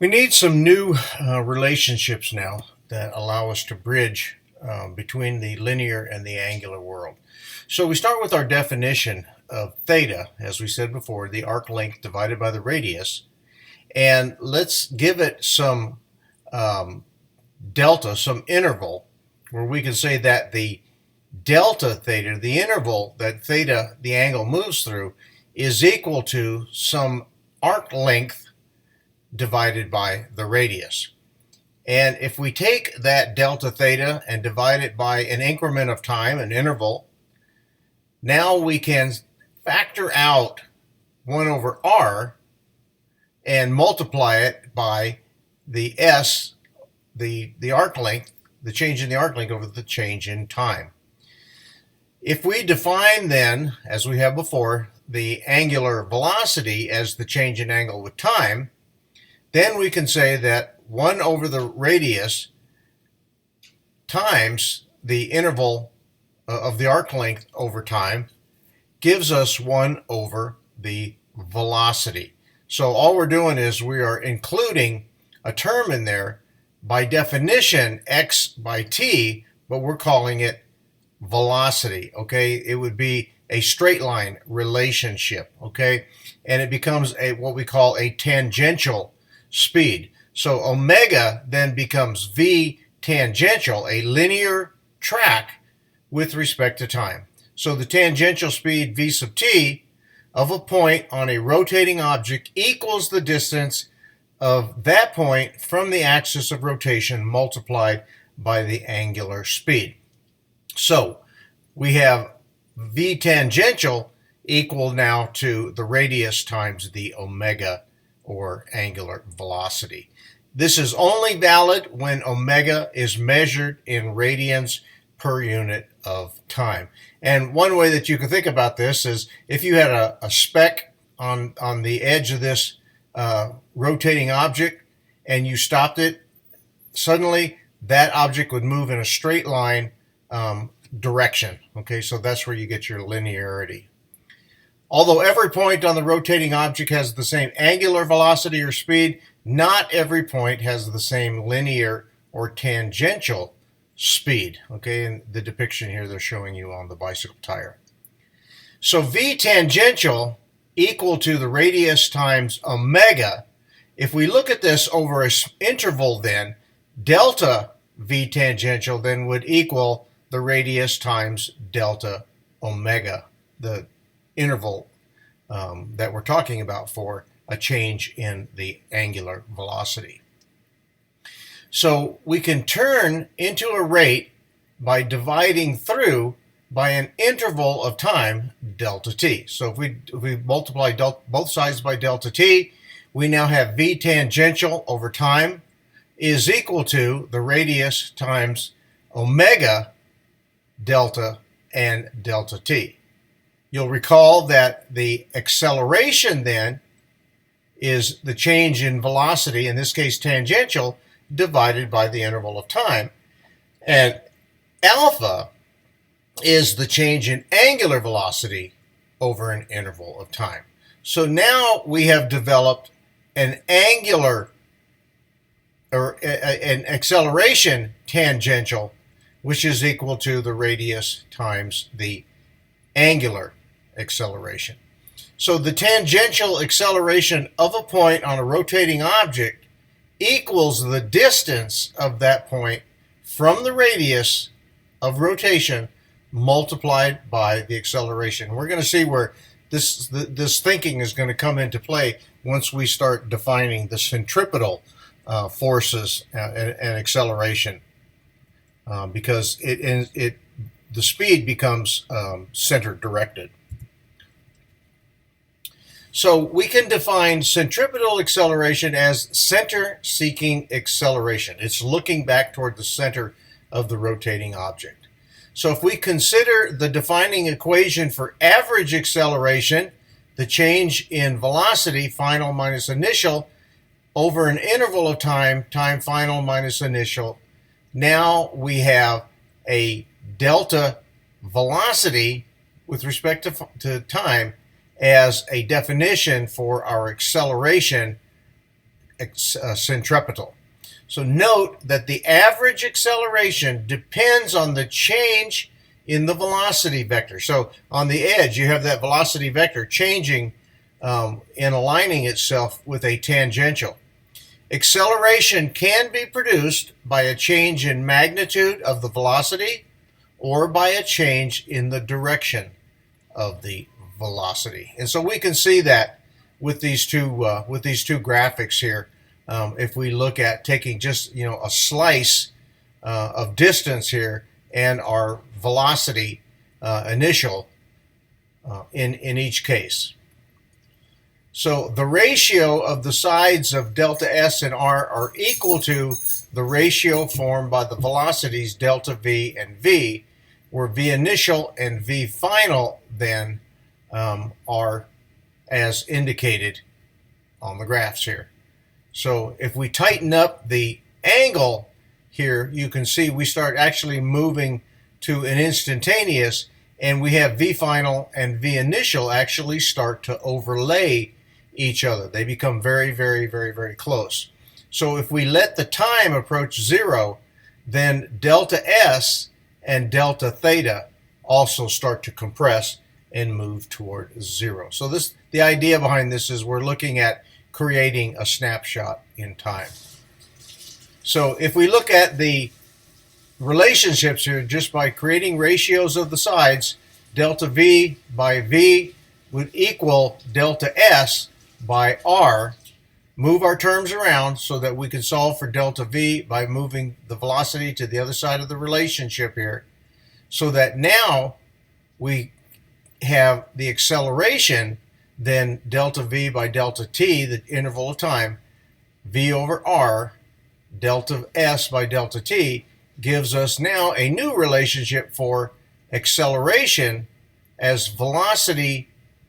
We need some new relationships now that allow us to bridge between the linear and the angular world. So we start with our definition of theta, as we said before, the arc length divided by the radius, and let's give it some delta, some interval, where we can say that the delta theta, the interval that theta, the angle, moves through, is equal to some arc length divided by the radius. And if we take that delta theta and divide it by an increment of time, an interval, now we can factor out 1 over r and multiply it by the s, the arc length, the change in the arc length over the change in time. If we define then, as we have before, the angular velocity as the change in angle with time, then we can say that 1 over the radius times the interval of the arc length over time gives us 1 over the velocity. So all we're doing is we are including a term in there, by definition x by t, but we're calling it velocity, okay? It would be a straight line relationship, okay? And it becomes what we call a tangential speed. So omega then becomes v tangential, a linear track with respect to time. So the tangential speed v sub t of a point on a rotating object equals the distance of that point from the axis of rotation multiplied by the angular speed. So we have v tangential equal now to the radius times the omega, or angular velocity. This is only valid when omega is measured in radians per unit of time. And one way that you can think about this is if you had a speck on the edge of this rotating object and you stopped it, suddenly that object would move in a straight line direction. Okay, so that's where you get your linearity. Although every point on the rotating object has the same angular velocity or speed, not every point has the same linear or tangential speed. Okay, in the depiction here they're showing you on the bicycle tire. So v tangential equal to the radius times omega. If we look at this over an interval, then delta v tangential then would equal the radius times delta omega, the interval that we're talking about for a change in the angular velocity. So we can turn into a rate by dividing through by an interval of time, delta t. So if we multiply both sides by delta t, we now have v tangential over time is equal to the radius times omega delta and delta t. You'll recall that the acceleration then is the change in velocity, in this case tangential, divided by the interval of time. And alpha is the change in angular velocity over an interval of time. So now we have developed an angular, or an acceleration tangential, which is equal to the radius times the angular acceleration. So the tangential acceleration of a point on a rotating object equals the distance of that point from the radius of rotation multiplied by the acceleration. We're going to see where this thinking is going to come into play once we start defining the centripetal forces and acceleration, because the speed becomes center directed. So we can define centripetal acceleration as center-seeking acceleration. It's looking back toward the center of the rotating object. So if we consider the defining equation for average acceleration, the change in velocity, final minus initial, over an interval of time, time final minus initial, now we have a delta velocity with respect to time as a definition for our acceleration centripetal. So note that the average acceleration depends on the change in the velocity vector. So on the edge, you have that velocity vector changing and aligning itself with a tangential. Acceleration can be produced by a change in magnitude of the velocity or by a change in the direction of the velocity. And so we can see that with these two graphics here. If we look at taking just a slice of distance here and our velocity initial in each case. So the ratio of the sides of delta S and R are equal to the ratio formed by the velocities delta V and V, where V initial and V final then are as indicated on the graphs here. So if we tighten up the angle here, you can see we start actually moving to an instantaneous, and we have V final and V initial actually start to overlay each other. They become very, very, very, very close. So if we let the time approach zero, then delta S and delta theta also start to compress and move toward zero. So the idea behind this is we're looking at creating a snapshot in time. So if we look at the relationships here just by creating ratios of the sides, delta V by V would equal delta S by R. Move our terms around so that we can solve for delta V by moving the velocity to the other side of the relationship here, so that now we have the acceleration, then delta V by delta T, the interval of time, V over R, delta S by delta T, gives us now a new relationship for acceleration as velocity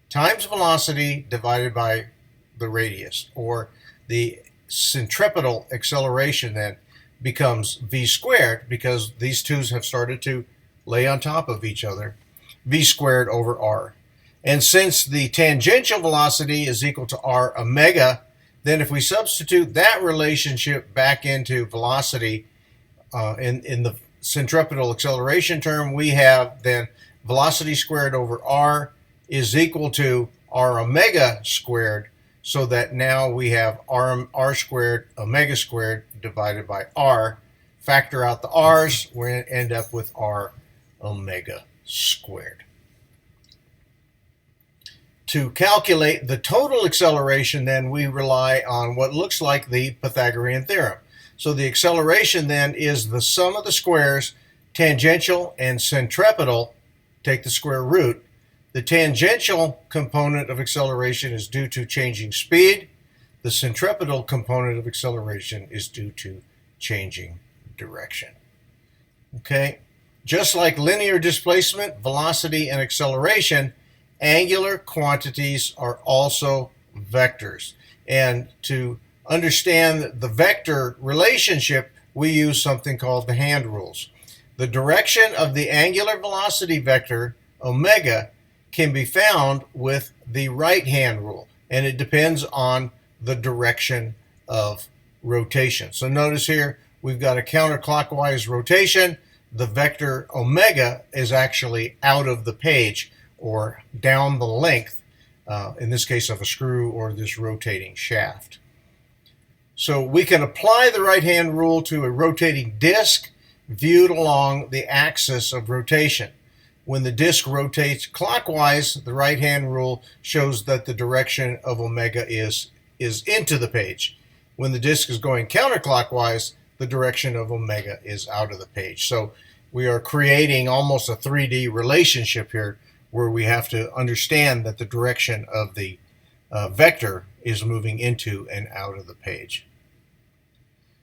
times velocity divided by the radius, or the centripetal acceleration then becomes V squared, because these two have started to lay on top of each other, V squared over R. And since the tangential velocity is equal to R omega, then if we substitute that relationship back into velocity in the centripetal acceleration term, we have then velocity squared over R is equal to R omega squared, so that now we have R squared omega squared divided by R. Factor out the R's, we're going to end up with R omega squared. To calculate the total acceleration, then we rely on what looks like the Pythagorean theorem. So the acceleration then is the sum of the squares, tangential and centripetal, take the square root. The tangential component of acceleration is due to changing speed. The centripetal component of acceleration is due to changing direction. Okay, just like linear displacement, velocity, and acceleration, angular quantities are also vectors. And to understand the vector relationship, we use something called the hand rules. The direction of the angular velocity vector, omega, can be found with the right-hand rule, and it depends on the direction of rotation. So notice here, we've got a counterclockwise rotation. The vector omega is actually out of the page, or down the length, in this case of a screw or this rotating shaft. So we can apply the right-hand rule to a rotating disc viewed along the axis of rotation. When the disc rotates clockwise, the right-hand rule shows that the direction of omega is into the page. When the disc is going counterclockwise, the direction of omega is out of the page. So we are creating almost a 3D relationship here, where we have to understand that the direction of the vector is moving into and out of the page.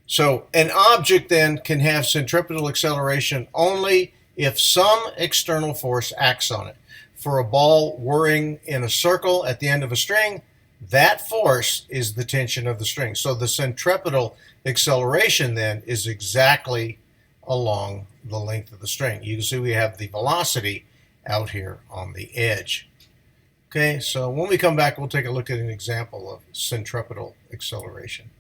So an object then can have centripetal acceleration only if some external force acts on it. For a ball whirring in a circle at the end of a string, that force is the tension of the string. So the centripetal acceleration then is exactly along the length of the string. You can see we have the velocity out here on the edge. Okay, so when we come back, we'll take a look at an example of centripetal acceleration.